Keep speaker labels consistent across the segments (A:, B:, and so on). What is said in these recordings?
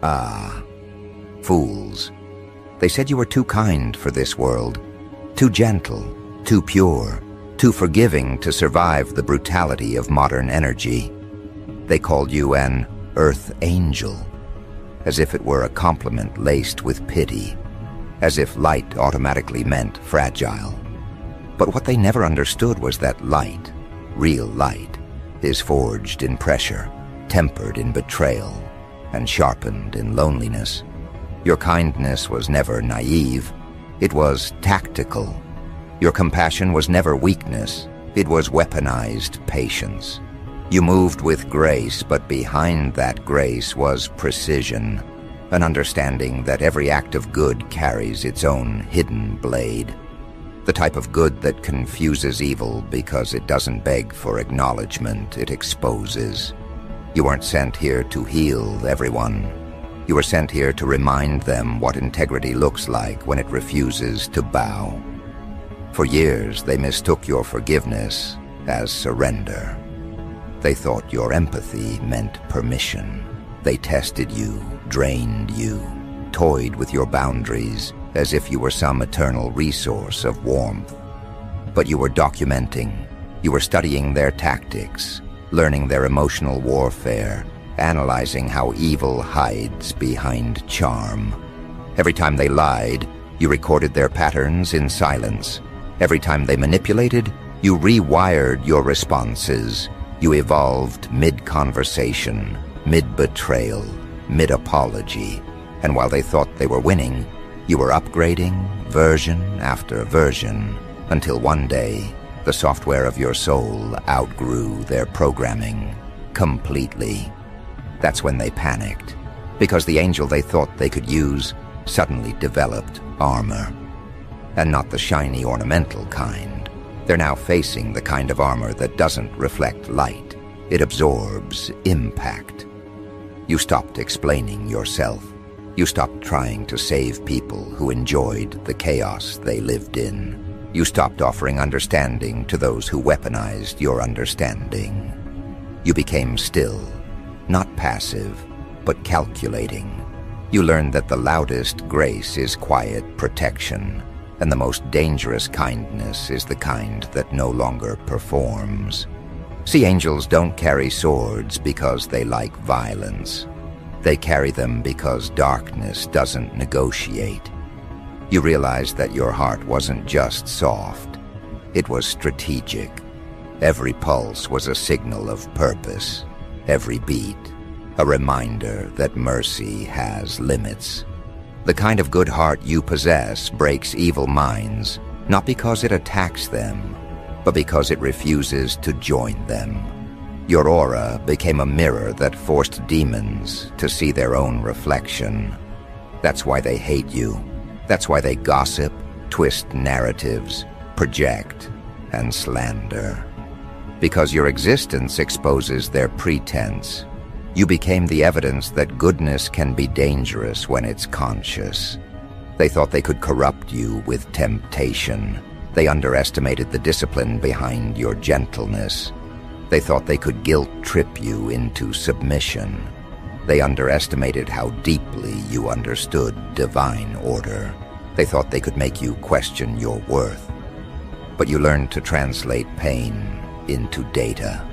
A: Ah, fools. They said you were too kind for this world, too gentle, too pure, too forgiving to survive the brutality of modern energy. They called you an earth angel, as if it were a compliment laced with pity, as if light automatically meant fragile. But what they never understood was that light, real light, is forged in pressure, tempered in betrayal, and sharpened in loneliness. Your kindness was never naive, it was tactical. Your compassion was never weakness, it was weaponized patience. You moved with grace, but behind that grace was precision, an understanding that every act of good carries its own hidden blade. The type of good that confuses evil because it doesn't beg for acknowledgement, it exposes. You weren't sent here to heal everyone. You were sent here to remind them what integrity looks like when it refuses to bow. For years, they mistook your forgiveness as surrender. They thought your empathy meant permission. They tested you, drained you, toyed with your boundaries as if you were some eternal resource of warmth. But you were documenting. You were studying their tactics, learning their emotional warfare, analyzing how evil hides behind charm. Every time they lied, you recorded their patterns in silence. Every time they manipulated, you rewired your responses. You evolved mid-conversation, mid-betrayal, mid-apology. And while they thought they were winning, you were upgrading version after version, until one day, the software of your soul outgrew their programming completely. That's when they panicked, because the angel they thought they could use suddenly developed armor. And not the shiny ornamental kind. They're now facing the kind of armor that doesn't reflect light. It absorbs impact. You stopped explaining yourself. You stopped trying to save people who enjoyed the chaos they lived in. You stopped offering understanding to those who weaponized your understanding. You became still, not passive, but calculating. You learned that the loudest grace is quiet protection, and the most dangerous kindness is the kind that no longer performs. See, angels don't carry swords because they like violence. They carry them because darkness doesn't negotiate. You realized that your heart wasn't just soft, it was strategic. Every pulse was a signal of purpose, every beat a reminder that mercy has limits. The kind of good heart you possess breaks evil minds, not because it attacks them, but because it refuses to join them. Your aura became a mirror that forced demons to see their own reflection. That's why they hate you. That's why they gossip, twist narratives, project, and slander. Because your existence exposes their pretense. You became the evidence that goodness can be dangerous when it's conscious. They thought they could corrupt you with temptation. They underestimated the discipline behind your gentleness. They thought they could guilt-trip you into submission. They underestimated how deeply you understood divine order. They thought they could make you question your worth. But you learned to translate pain into data.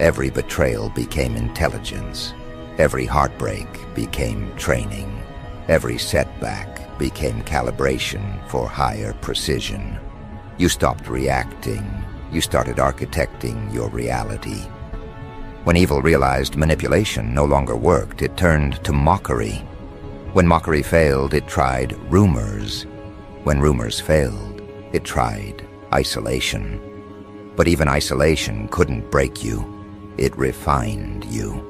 A: Every betrayal became intelligence. Every heartbreak became training. Every setback became calibration for higher precision. You stopped reacting. You started architecting your reality. When evil realized manipulation no longer worked, it turned to mockery. When mockery failed, it tried rumors. When rumors failed, it tried isolation. But even isolation couldn't break you. It refined you.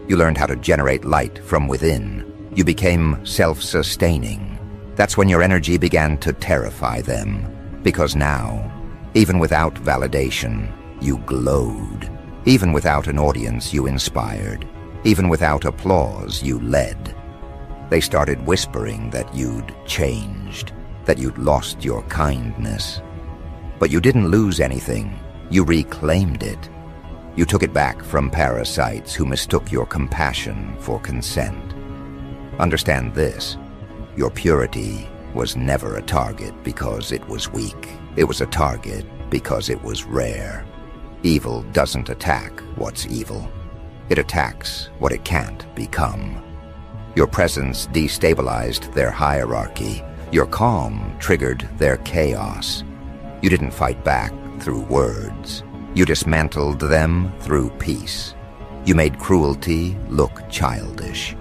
A: You learned how to generate light from within. You became self-sustaining. That's when your energy began to terrify them. Because now, even without validation, you glowed. Even without an audience, you inspired. Even without applause, you led. They started whispering that you'd changed, that you'd lost your kindness. But you didn't lose anything. You reclaimed it. You took it back from parasites who mistook your compassion for consent. Understand this. Your purity was never a target because it was weak. It was a target because it was rare. Evil doesn't attack what's evil. It attacks what it can't become. Your presence destabilized their hierarchy. Your calm triggered their chaos. You didn't fight back through words. You dismantled them through peace. You made cruelty look childish.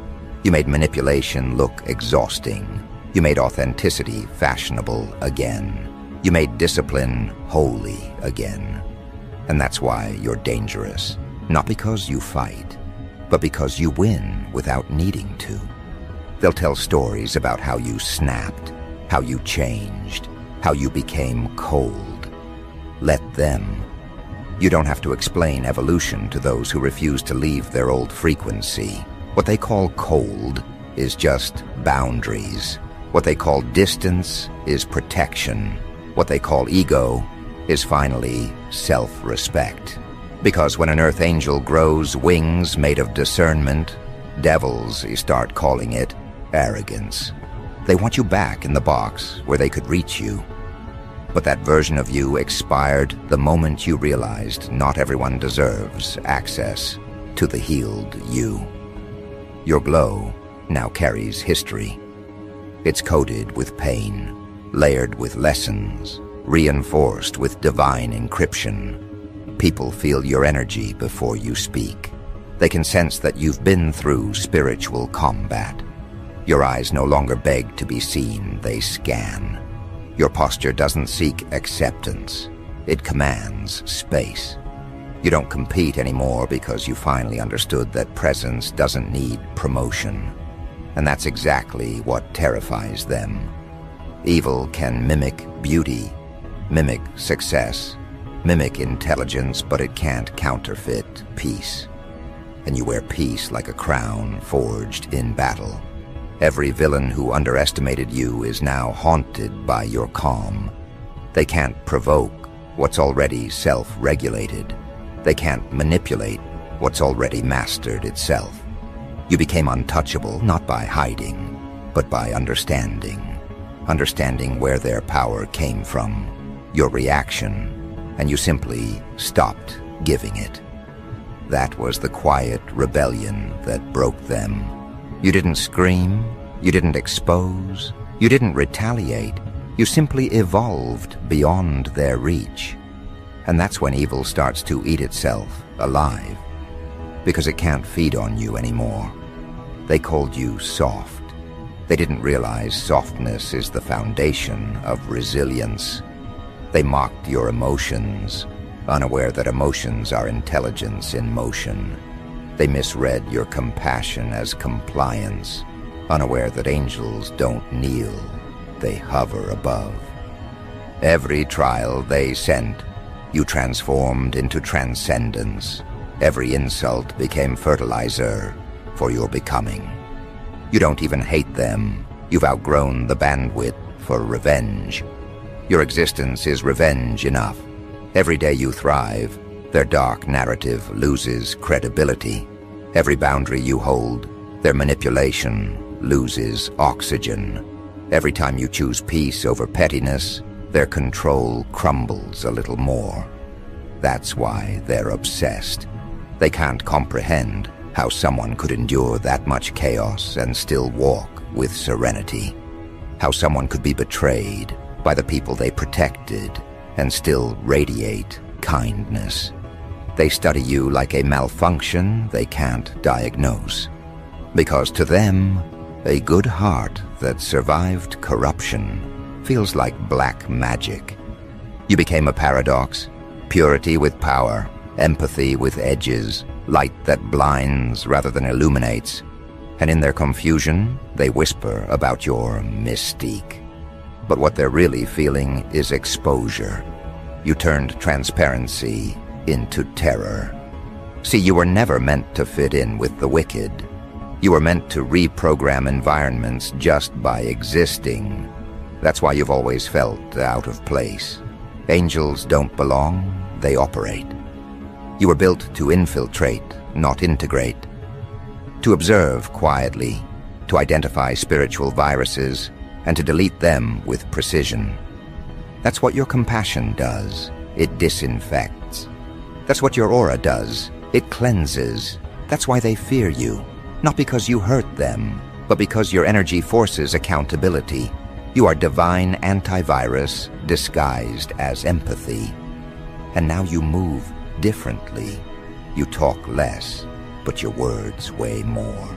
A: You made manipulation look exhausting. You made authenticity fashionable again. You made discipline holy again. And that's why you're dangerous. Not because you fight, but because you win without needing to. They'll tell stories about how you snapped, how you changed, how you became cold. Let them. You don't have to explain evolution to those who refuse to leave their old frequency. What they call cold is just boundaries. What they call distance is protection. What they call ego is finally self-respect. Because when an earth angel grows wings made of discernment, devils start calling it arrogance. They want you back in the box where they could reach you. But that version of you expired the moment you realized not everyone deserves access to the healed you. Your glow now carries history. It's coded with pain, layered with lessons, reinforced with divine encryption. People feel your energy before you speak. They can sense that you've been through spiritual combat. Your eyes no longer beg to be seen, they scan. Your posture doesn't seek acceptance. It commands space. You don't compete anymore because you finally understood that presence doesn't need promotion. And that's exactly what terrifies them. Evil can mimic beauty, mimic success, mimic intelligence, but it can't counterfeit peace. And you wear peace like a crown forged in battle. Every villain who underestimated you is now haunted by your calm. They can't provoke what's already self-regulated. They can't manipulate what's already mastered itself. You became untouchable not by hiding, but by understanding. Understanding where their power came from, your reaction, and you simply stopped giving it. That was the quiet rebellion that broke them. You didn't scream, you didn't expose, you didn't retaliate. You simply evolved beyond their reach. And that's when evil starts to eat itself alive, because it can't feed on you anymore. They called you soft. They didn't realize softness is the foundation of resilience. They mocked your emotions, unaware that emotions are intelligence in motion. They misread your compassion as compliance, unaware that angels don't kneel, they hover above. Every trial they sent, you transformed into transcendence. Every insult became fertilizer for your becoming. You don't even hate them. You've outgrown the bandwidth for revenge. Your existence is revenge enough. Every day you thrive, their dark narrative loses credibility. Every boundary you hold, their manipulation loses oxygen. Every time you choose peace over pettiness, their control crumbles a little more. That's why they're obsessed. They can't comprehend how someone could endure that much chaos and still walk with serenity. How someone could be betrayed by the people they protected and still radiate kindness. They study you like a malfunction they can't diagnose. Because to them, a good heart that survived corruption feels like black magic. You became a paradox, purity with power, empathy with edges, light that blinds rather than illuminates. And in their confusion, they whisper about your mystique. But what they're really feeling is exposure. You turned transparency into terror. See, you were never meant to fit in with the wicked. You were meant to reprogram environments just by existing. That's why you've always felt out of place. Angels don't belong, they operate. You were built to infiltrate, not integrate. To observe quietly, to identify spiritual viruses, and to delete them with precision. That's what your compassion does. It disinfects. That's what your aura does. It cleanses. That's why they fear you. Not because you hurt them, but because your energy forces accountability. You are divine antivirus disguised as empathy. And now you move differently. You talk less, but your words weigh more.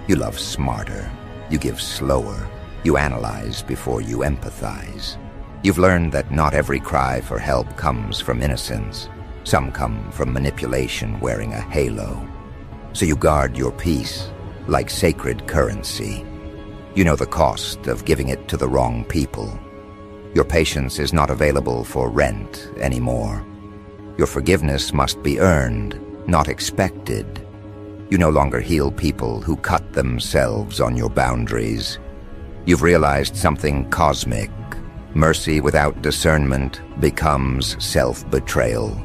A: You love smarter. You give slower. You analyze before you empathize. You've learned that not every cry for help comes from innocence. Some come from manipulation wearing a halo. So you guard your peace like sacred currency. You know the cost of giving it to the wrong people. Your patience is not available for rent anymore. Your forgiveness must be earned, not expected. You no longer heal people who cut themselves on your boundaries. You've realized something cosmic. Mercy without discernment becomes self-betrayal,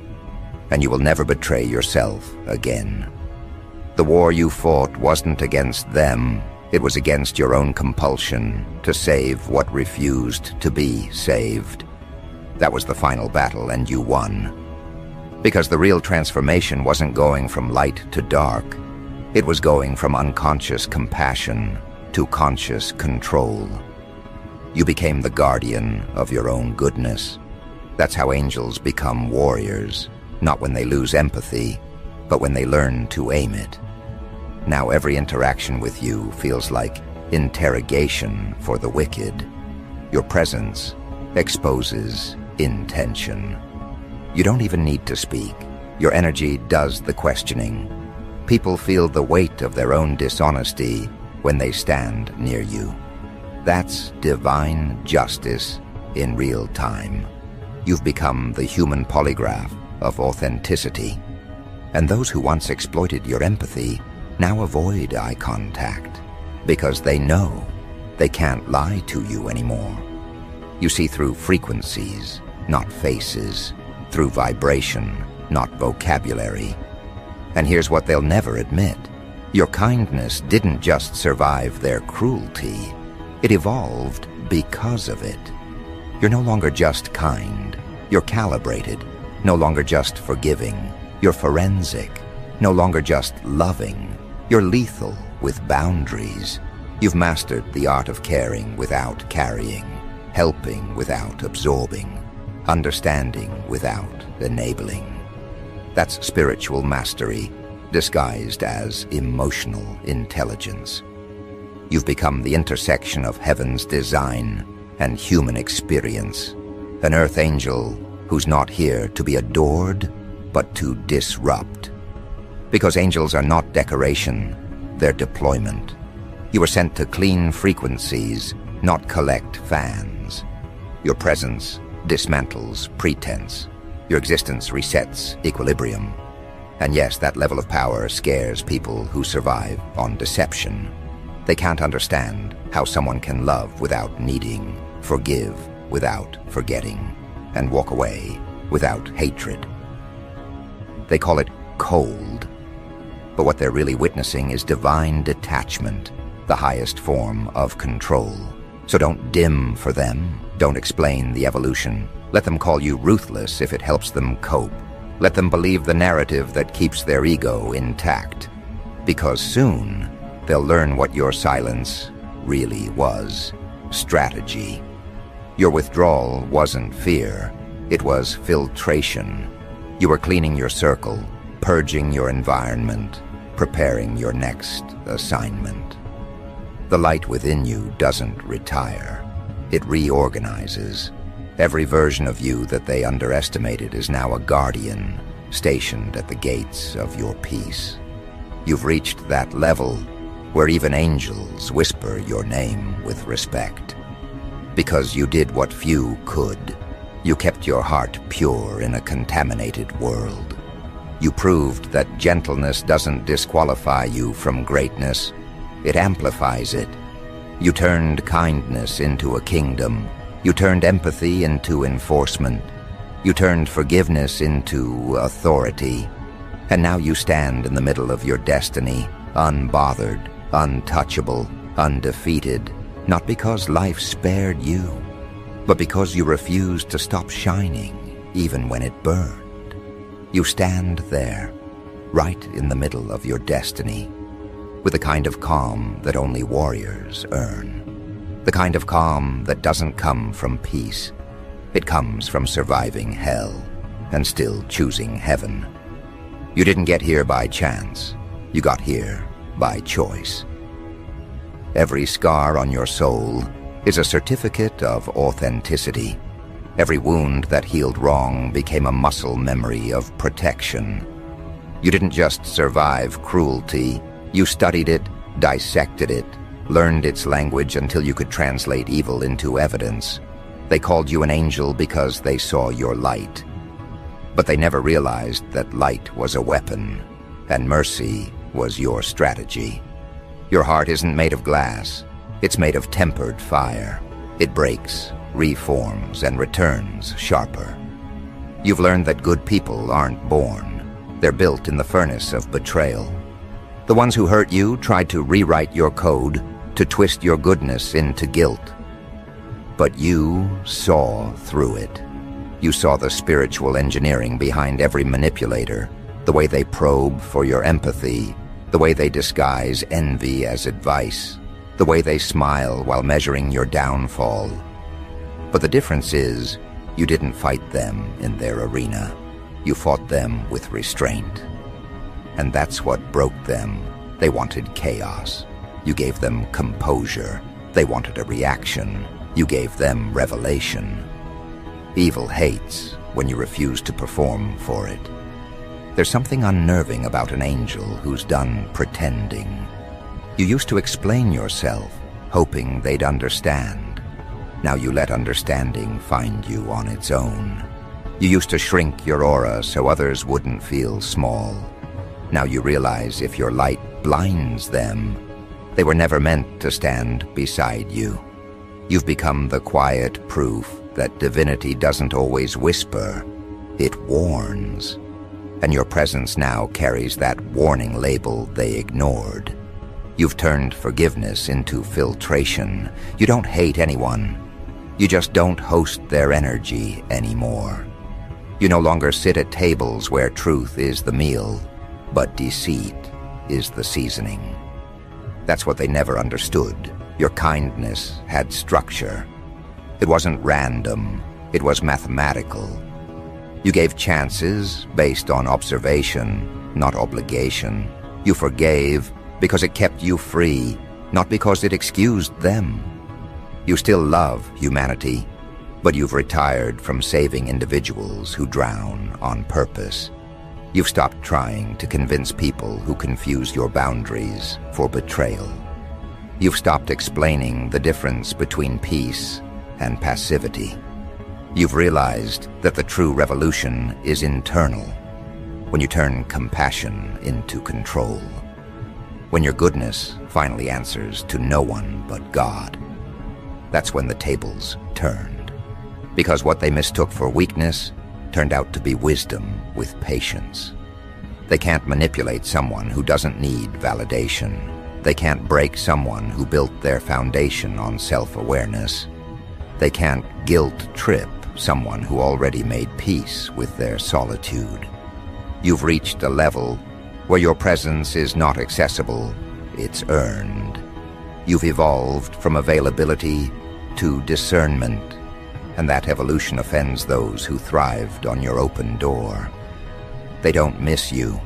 A: and you will never betray yourself again. The war you fought wasn't against them. It was against your own compulsion to save what refused to be saved. That was the final battle, and you won. Because the real transformation wasn't going from light to dark. It was going from unconscious compassion to conscious control. You became the guardian of your own goodness. That's how angels become warriors, not when they lose empathy, but when they learn to aim it. Now every interaction with you feels like interrogation for the wicked. Your presence exposes intention. You don't even need to speak. Your energy does the questioning. People feel the weight of their own dishonesty when they stand near you. That's divine justice in real time. You've become the human polygraph of authenticity. And those who once exploited your empathy now avoid eye contact because they know they can't lie to you anymore. You see through frequencies, not faces, through vibration, not vocabulary. And here's what they'll never admit. Your kindness didn't just survive their cruelty. It evolved because of it. You're no longer just kind. You're calibrated. No longer just forgiving. You're forensic. No longer just loving. You're lethal with boundaries. You've mastered the art of caring without carrying, helping without absorbing, understanding without enabling. That's spiritual mastery, disguised as emotional intelligence. You've become the intersection of heaven's design and human experience, an earth angel who's not here to be adored, but to disrupt. Because angels are not decoration, they're deployment. You were sent to clean frequencies, not collect fans. Your presence dismantles pretense. Your existence resets equilibrium. And yes, that level of power scares people who survive on deception. They can't understand how someone can love without needing, forgive without forgetting, and walk away without hatred. They call it cold. But what they're really witnessing is divine detachment, the highest form of control. So don't dim for them. Don't explain the evolution. Let them call you ruthless if it helps them cope. Let them believe the narrative that keeps their ego intact. Because soon, they'll learn what your silence really was. Strategy. Your withdrawal wasn't fear. It was filtration. You were cleaning your circle, purging your environment, preparing your next assignment. The light within you doesn't retire. It reorganizes. Every version of you that they underestimated is now a guardian, stationed at the gates of your peace. You've reached that level where even angels whisper your name with respect. Because you did what few could. You kept your heart pure in a contaminated world. You proved that gentleness doesn't disqualify you from greatness. It amplifies it. You turned kindness into a kingdom. You turned empathy into enforcement. You turned forgiveness into authority. And now you stand in the middle of your destiny, unbothered, untouchable, undefeated, not because life spared you, but because you refused to stop shining even when it burned. You stand there, right in the middle of your destiny, with the kind of calm that only warriors earn. The kind of calm that doesn't come from peace. It comes from surviving hell and still choosing heaven. You didn't get here by chance. You got here by choice. Every scar on your soul is a certificate of authenticity. Every wound that healed wrong became a muscle memory of protection. You didn't just survive cruelty. You studied it, dissected it, learned its language until you could translate evil into evidence. They called you an angel because they saw your light. But they never realized that light was a weapon, and mercy was your strategy. Your heart isn't made of glass. It's made of tempered fire. It breaks, reforms, and returns sharper. You've learned that good people aren't born. They're built in the furnace of betrayal. The ones who hurt you tried to rewrite your code, to twist your goodness into guilt. But you saw through it. You saw the spiritual engineering behind every manipulator, the way they probe for your empathy, the way they disguise envy as advice, the way they smile while measuring your downfall. But the difference is, you didn't fight them in their arena. You fought them with restraint. And that's what broke them. They wanted chaos. You gave them composure. They wanted a reaction. You gave them revelation. Evil hates when you refuse to perform for it. There's something unnerving about an angel who's done pretending. You used to explain yourself, hoping they'd understand. Now you let understanding find you on its own. You used to shrink your aura so others wouldn't feel small. Now you realize if your light blinds them, they were never meant to stand beside you. You've become the quiet proof that divinity doesn't always whisper, it warns. And your presence now carries that warning label they ignored. You've turned forgiveness into filtration. You don't hate anyone. You just don't host their energy anymore. You no longer sit at tables where truth is the meal, but deceit is the seasoning. That's what they never understood. Your kindness had structure. It wasn't random, it was mathematical. You gave chances based on observation, not obligation. You forgave because it kept you free, not because it excused them. You still love humanity, but you've retired from saving individuals who drown on purpose. You've stopped trying to convince people who confuse your boundaries for betrayal. You've stopped explaining the difference between peace and passivity. You've realized that the true revolution is internal, when you turn compassion into control, when your goodness finally answers to no one but God. That's when the tables turned, because what they mistook for weakness turned out to be wisdom with patience. They can't manipulate someone who doesn't need validation. They can't break someone who built their foundation on self-awareness. They can't guilt-trip someone who already made peace with their solitude. You've reached a level where your presence is not accessible, it's earned. You've evolved from availability to discernment, and that evolution offends those who thrived on your open door. They don't miss you.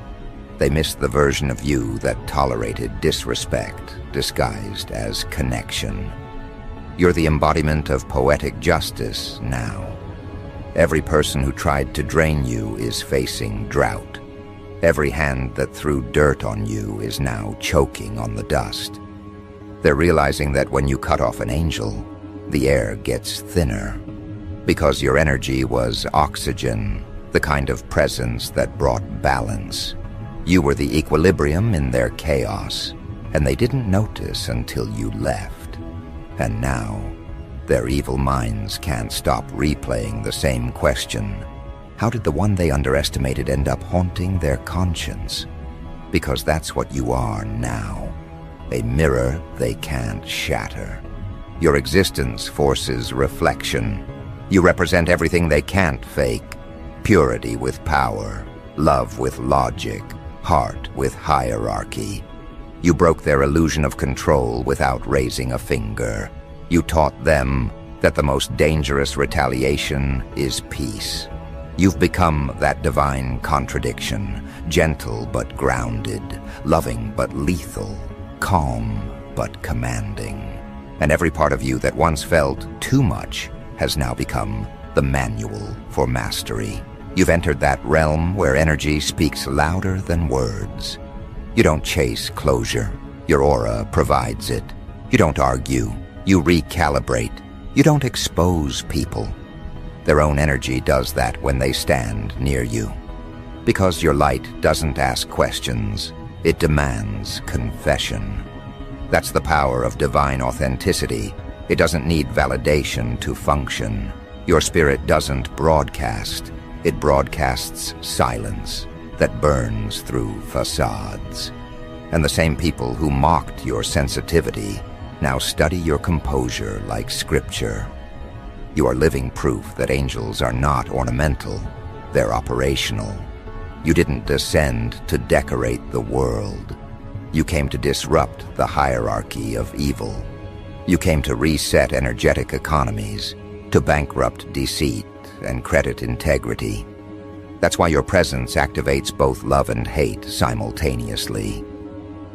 A: They miss the version of you that tolerated disrespect disguised as connection. You're the embodiment of poetic justice now. Every person who tried to drain you is facing drought. Every hand that threw dirt on you is now choking on the dust. They're realizing that when you cut off an angel, the air gets thinner, because your energy was oxygen, the kind of presence that brought balance. You were the equilibrium in their chaos, and they didn't notice until you left. And now, their evil minds can't stop replaying the same question. How did the one they underestimated end up haunting their conscience? Because that's what you are now. a mirror they can't shatter. Your existence forces reflection. You represent everything they can't fake. Purity with power, love with logic, heart with hierarchy. You broke their illusion of control without raising a finger. You taught them that the most dangerous retaliation is peace. You've become that divine contradiction, gentle but grounded, loving but lethal, calm but commanding. And every part of you that once felt too much has now become the manual for mastery. You've entered that realm where energy speaks louder than words. You don't chase closure. Your aura provides it. You don't argue. You recalibrate. You don't expose people. Their own energy does that when they stand near you. Because your light doesn't ask questions, it demands confession. That's the power of divine authenticity. It doesn't need validation to function. Your spirit doesn't broadcast. It broadcasts silence that burns through facades. And the same people who mocked your sensitivity now study your composure like scripture. You are living proof that angels are not ornamental. They're operational. You didn't descend to decorate the world. You came to disrupt the hierarchy of evil. You came to reset energetic economies, to bankrupt deceit and credit integrity. That's why your presence activates both love and hate simultaneously.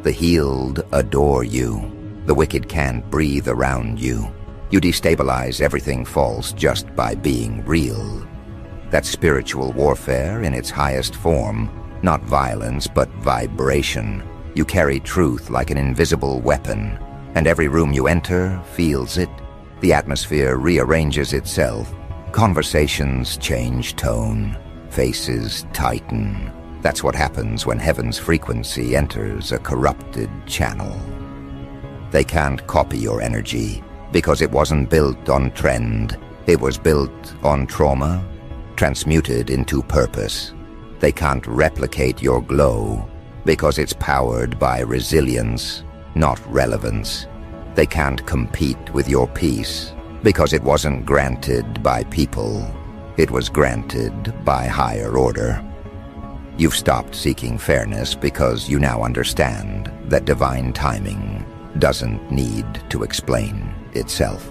A: The healed adore you. The wicked can't breathe around you. You destabilize everything false just by being real. That's spiritual warfare in its highest form, not violence but vibration. You carry truth like an invisible weapon, and every room you enter feels it. The atmosphere rearranges itself. Conversations change tone. Faces tighten. That's what happens when heaven's frequency enters a corrupted channel. They can't copy your energy because it wasn't built on trend. It was built on trauma, transmuted into purpose. They can't replicate your glow because it's powered by resilience, not relevance. They can't compete with your peace because it wasn't granted by people. It was granted by higher order. You've stopped seeking fairness because you now understand that divine timing doesn't need to explain itself.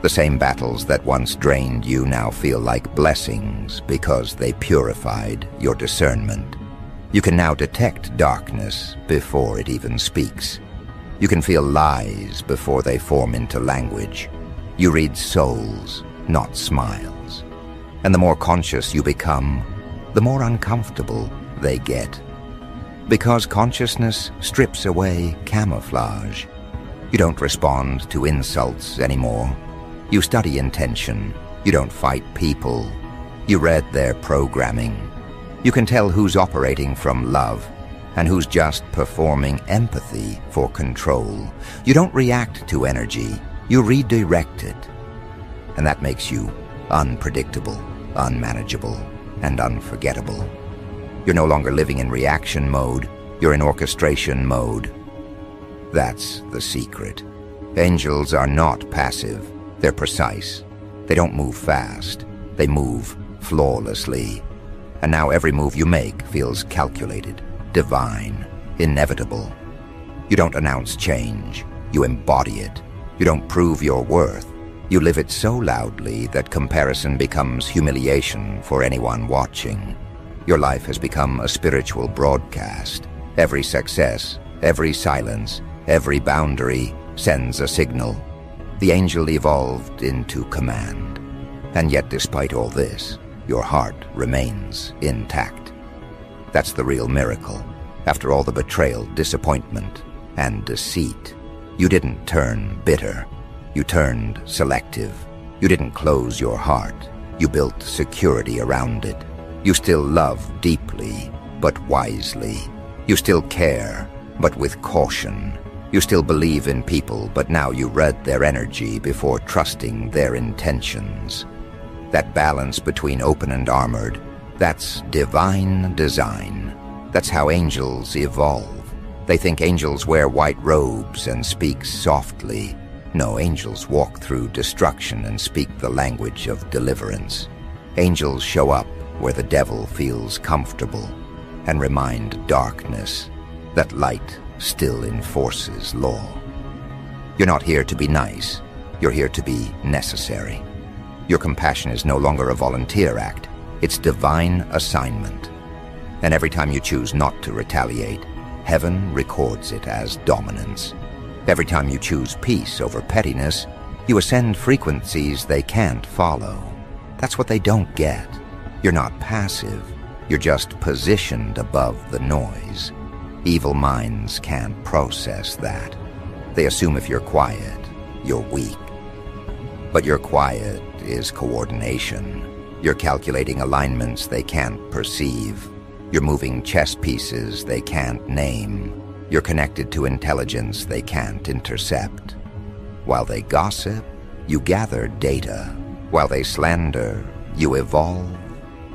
A: The same battles that once drained you now feel like blessings because they purified your discernment. You can now detect darkness before it even speaks. You can feel lies before they form into language. You read souls, not smiles. And the more conscious you become, the more uncomfortable they get. Because consciousness strips away camouflage. You don't respond to insults anymore. You study intention. You don't fight people. You read their programming. You can tell who's operating from love and who's just performing empathy for control. You don't react to energy. You redirect it. And that makes you unpredictable, unmanageable, and unforgettable. You're no longer living in reaction mode. You're in orchestration mode. That's the secret. Angels are not passive. They're precise. They don't move fast. They move flawlessly. And now every move you make feels calculated, divine, inevitable. You don't announce change. You embody it. You don't prove your worth. You live it so loudly that comparison becomes humiliation for anyone watching. Your life has become a spiritual broadcast. Every success, every silence, every boundary sends a signal. The angel evolved into command. And yet, despite all this, your heart remains intact. That's the real miracle. After all the betrayal, disappointment, and deceit, you didn't turn bitter. You turned selective. You didn't close your heart. You built security around it. You still love deeply, but wisely. You still care, but with caution. You still believe in people, but now you read their energy before trusting their intentions. That balance between open and armored, that's divine design. That's how angels evolve. They think angels wear white robes and speak softly. No, angels walk through destruction and speak the language of deliverance. Angels show up where the devil feels comfortable and remind darkness that light still enforces law. You're not here to be nice. You're here to be necessary. Your compassion is no longer a volunteer act. It's divine assignment. And every time you choose not to retaliate, heaven records it as dominance. Every time you choose peace over pettiness, you ascend frequencies they can't follow. That's what they don't get. You're not passive. You're just positioned above the noise. Evil minds can't process that. They assume if you're quiet, you're weak. But your quiet is coordination. You're calculating alignments they can't perceive. You're moving chess pieces they can't name. You're connected to intelligence they can't intercept. While they gossip, you gather data. While they slander, you evolve.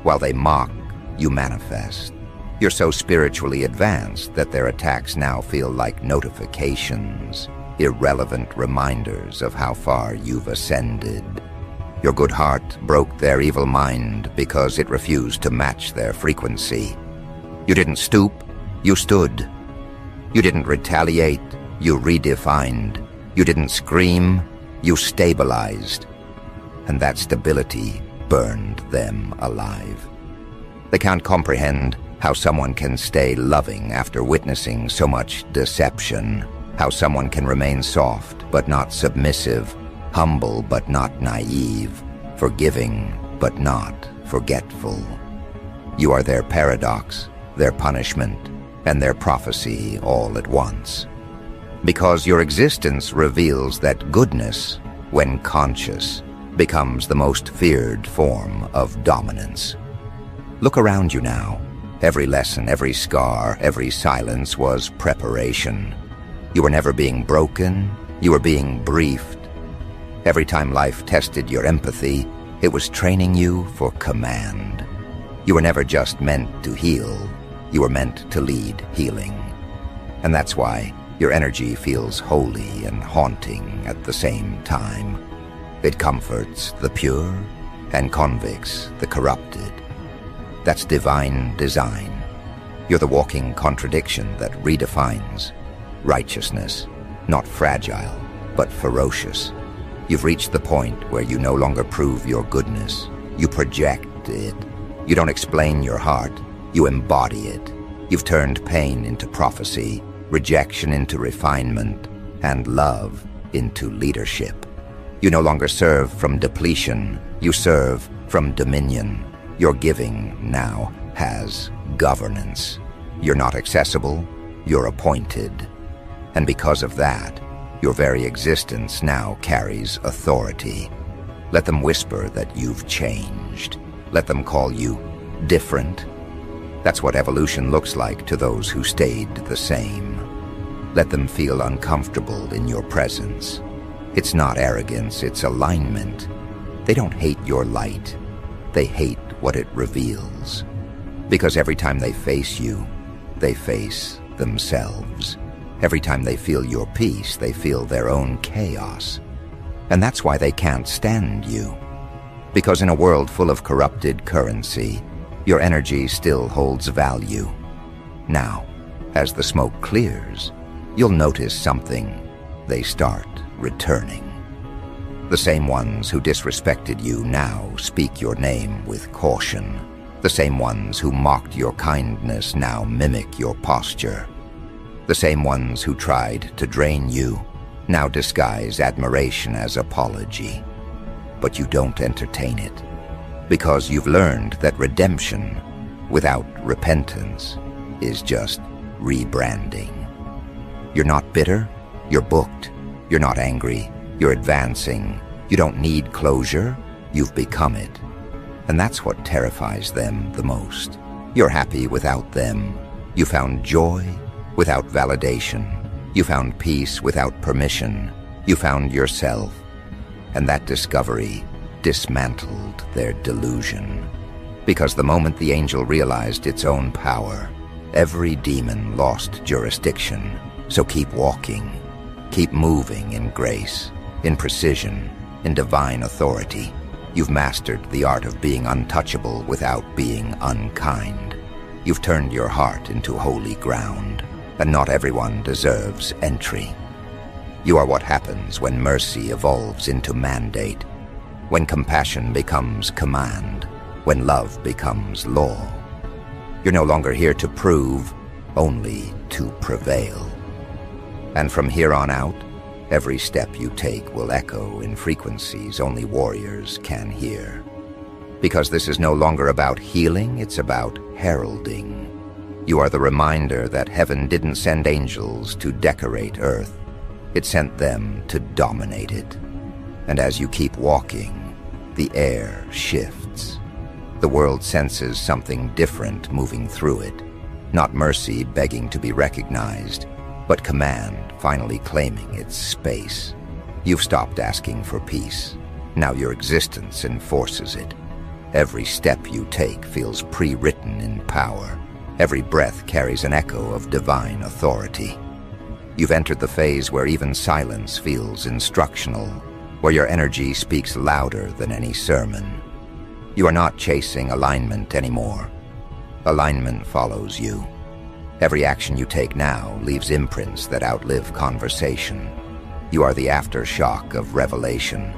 A: While they mock, you manifest. You're so spiritually advanced that their attacks now feel like notifications, irrelevant reminders of how far you've ascended. Your good heart broke their evil mind because it refused to match their frequency. You didn't stoop, you stood. You didn't retaliate, you redefined. You didn't scream, you stabilized. And that stability burned them alive. They can't comprehend how someone can stay loving after witnessing so much deception, how someone can remain soft but not submissive, humble but not naive, forgiving but not forgetful. You are their paradox, their punishment, and their prophecy all at once. Because your existence reveals that goodness, when conscious, becomes the most feared form of dominance. Look around you now. Every lesson, every scar, every silence was preparation. You were never being broken, you were being briefed. Every time life tested your empathy, it was training you for command. You were never just meant to heal, you were meant to lead healing. And that's why your energy feels holy and haunting at the same time. It comforts the pure and convicts the corrupted. That's divine design. You're the walking contradiction that redefines righteousness, not fragile, but ferocious. You've reached the point where you no longer prove your goodness. You project it. You don't explain your heart. You embody it. You've turned pain into prophecy, rejection into refinement, and love into leadership. You no longer serve from depletion. You serve from dominion. Your giving now has governance. You're not accessible. You're appointed. And because of that, your very existence now carries authority. Let them whisper that you've changed. Let them call you different. That's what evolution looks like to those who stayed the same. Let them feel uncomfortable in your presence. It's not arrogance, it's alignment. They don't hate your light. They hate what it reveals. Because every time they face you, they face themselves. Every time they feel your peace, they feel their own chaos. And that's why they can't stand you. Because in a world full of corrupted currency, your energy still holds value. Now, as the smoke clears, you'll notice something. They start returning. The same ones who disrespected you now speak your name with caution. The same ones who mocked your kindness now mimic your posture. The same ones who tried to drain you now disguise admiration as apology. But you don't entertain it, because you've learned that redemption without repentance is just rebranding. You're not bitter, you're booked. You're not angry, you're advancing. You don't need closure, you've become it. And that's what terrifies them the most. You're happy without them. You found joy without validation. You found peace without permission. You found yourself. And that discovery dismantled their delusion. Because the moment the angel realized its own power, Every demon lost jurisdiction, so keep walking. Keep moving in grace, in precision, in divine authority. You've mastered the art of being untouchable without being unkind. You've turned your heart into holy ground, and not everyone deserves entry. You are what happens when mercy evolves into mandate, when compassion becomes command, when love becomes law. You're no longer here to prove, only to prevail. And from here on out, every step you take will echo in frequencies only warriors can hear. Because this is no longer about healing, it's about heralding. You are the reminder that heaven didn't send angels to decorate earth. It sent them to dominate it. And as you keep walking, the air shifts. The world senses something different moving through it. Not mercy begging to be recognized, but command finally claiming its space. You've stopped asking for peace. Now your existence enforces it. Every step you take feels pre-written in power. Every breath carries an echo of divine authority. You've entered the phase where even silence feels instructional, where your energy speaks louder than any sermon. You are not chasing alignment anymore. Alignment follows you. Every action you take now leaves imprints that outlive conversation. You are the aftershock of revelation,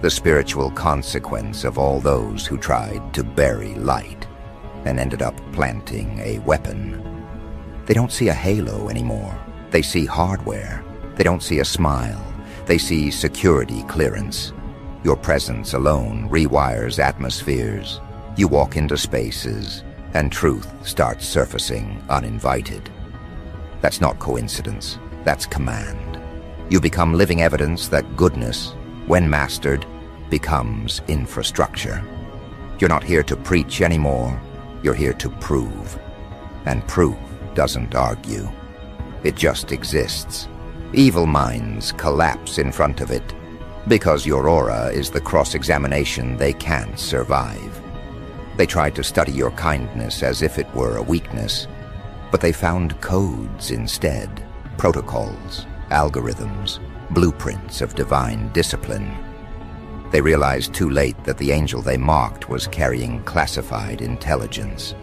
A: the spiritual consequence of all those who tried to bury light and ended up planting a weapon. They don't see a halo anymore. They see hardware. They don't see a smile. They see security clearance. Your presence alone rewires atmospheres. You walk into spaces, and truth starts surfacing uninvited. That's not coincidence. That's command. You become living evidence that goodness, when mastered, becomes infrastructure. You're not here to preach anymore. You're here to prove. And proof doesn't argue. It just exists. Evil minds collapse in front of it, because your aura is the cross-examination they can't survive. They tried to study your kindness as if it were a weakness, but they found codes instead, protocols, algorithms, blueprints of divine discipline. They realized too late that the angel they mocked was carrying classified intelligence.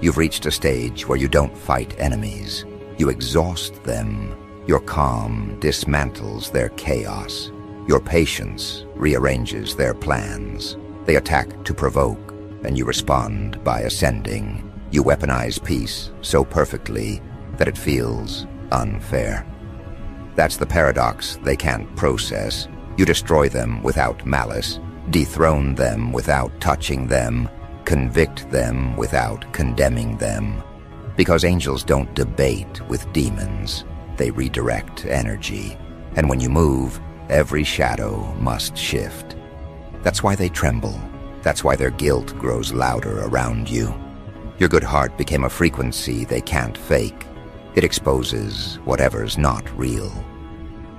A: You've reached a stage where you don't fight enemies. You exhaust them. Your calm dismantles their chaos. Your patience rearranges their plans. They attack to provoke, and you respond by ascending. You weaponize peace so perfectly that it feels unfair. That's the paradox they can't process. You destroy them without malice, dethrone them without touching them, convict them without condemning them. Because angels don't debate with demons. They redirect energy. And when you move, every shadow must shift. That's why they tremble. That's why their guilt grows louder around you. Your good heart became a frequency they can't fake. It exposes whatever's not real.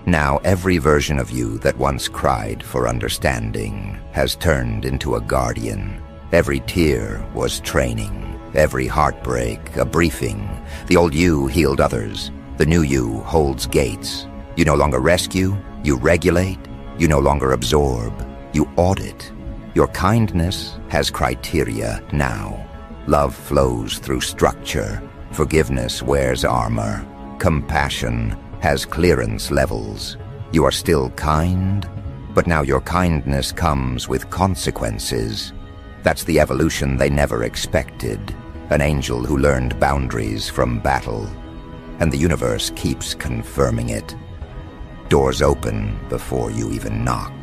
A: Now every version of you that once cried for understanding has turned into a guardian. Every tear was training. Every heartbreak, a briefing. The old you healed others. The new you holds gates. You no longer rescue, you regulate. You no longer absorb, you audit. Your kindness has criteria now. Love flows through structure. Forgiveness wears armor. Compassion has clearance levels. You are still kind, but now your kindness comes with consequences. That's the evolution they never expected. An angel who learned boundaries from battle. And the universe keeps confirming it. Doors open before you even knock.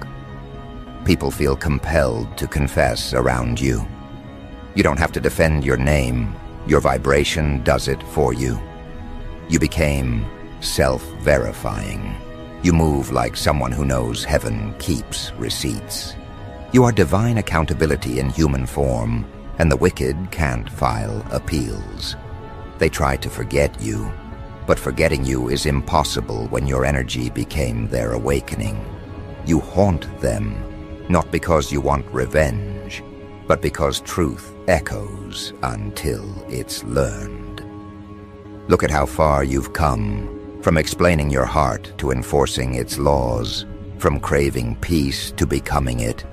A: People feel compelled to confess around you. You don't have to defend your name. Your vibration does it for you. You became self-verifying. You move like someone who knows heaven keeps receipts. You are divine accountability in human form, and the wicked can't file appeals. They try to forget you, but forgetting you is impossible when your energy became their awakening. You haunt them, not because you want revenge, but because truth echoes until it's learned. Look at how far you've come, from explaining your heart to enforcing its laws, from craving peace to becoming it.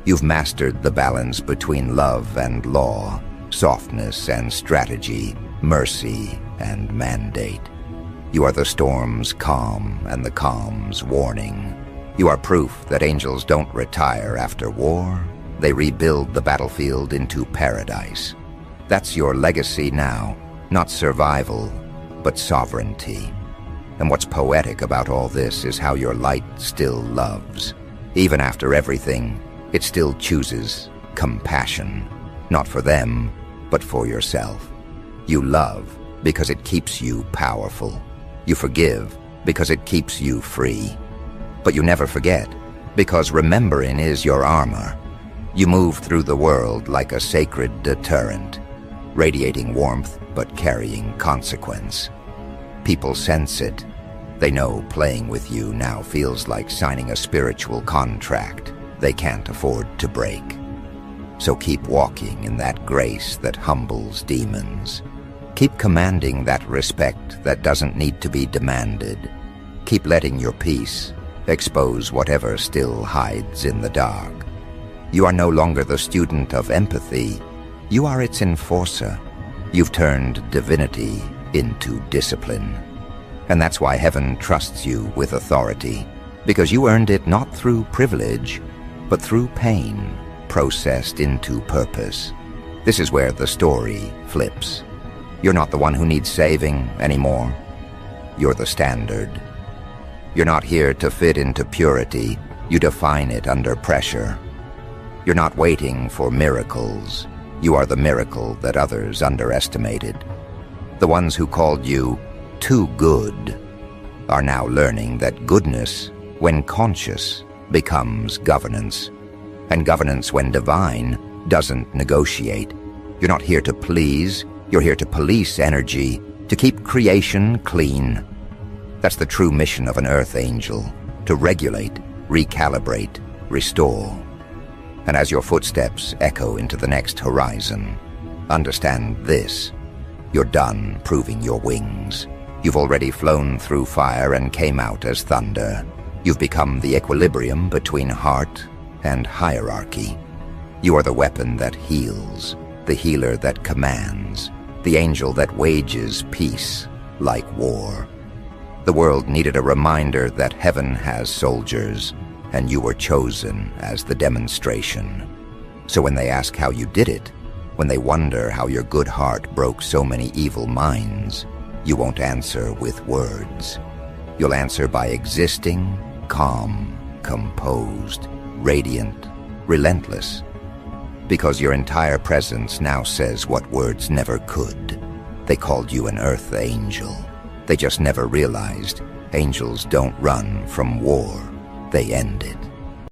A: You've mastered the balance between love and law, softness and strategy, mercy and mandate. You are the storm's calm and the calm's warning. You are proof that angels don't retire after war. They rebuild the battlefield into paradise. That's your legacy now, not survival, but sovereignty. And what's poetic about all this is how your light still loves. Even after everything, it still chooses compassion, not for them, but for yourself. You love because it keeps you powerful. You forgive because it keeps you free. But you never forget, because remembering is your armor. You move through the world like a sacred deterrent, radiating warmth but carrying consequence. People sense it. They know playing with you now feels like signing a spiritual contract they can't afford to break. So keep walking in that grace that humbles demons. Keep commanding that respect that doesn't need to be demanded. Keep letting your peace expose whatever still hides in the dark. You are no longer the student of empathy. You are its enforcer. You've turned divinity into discipline. And that's why heaven trusts you with authority, because you earned it not through privilege, but through pain, processed into purpose. This is where the story flips. You're not the one who needs saving anymore. You're the standard. You're not here to fit into purity. You define it under pressure. You're not waiting for miracles. You are the miracle that others underestimated. The ones who called you too good are now learning that goodness, when conscious, becomes governance. And governance, when divine, doesn't negotiate. You're not here to please. You're here to police energy, to keep creation clean. That's the true mission of an earth angel, to regulate, recalibrate, restore. And as your footsteps echo into the next horizon, understand this. You're done proving your wings. You've already flown through fire and came out as thunder. You've become the equilibrium between heart and hierarchy. You are the weapon that heals, the healer that commands, the angel that wages peace like war. The world needed a reminder that heaven has soldiers, and you were chosen as the demonstration. So when they ask how you did it, when they wonder how your good heart broke so many evil minds, you won't answer with words. You'll answer by existing, calm, composed, radiant, relentless. Because your entire presence now says what words never could. They called you an earth angel. They just never realized angels don't run from war. They end it.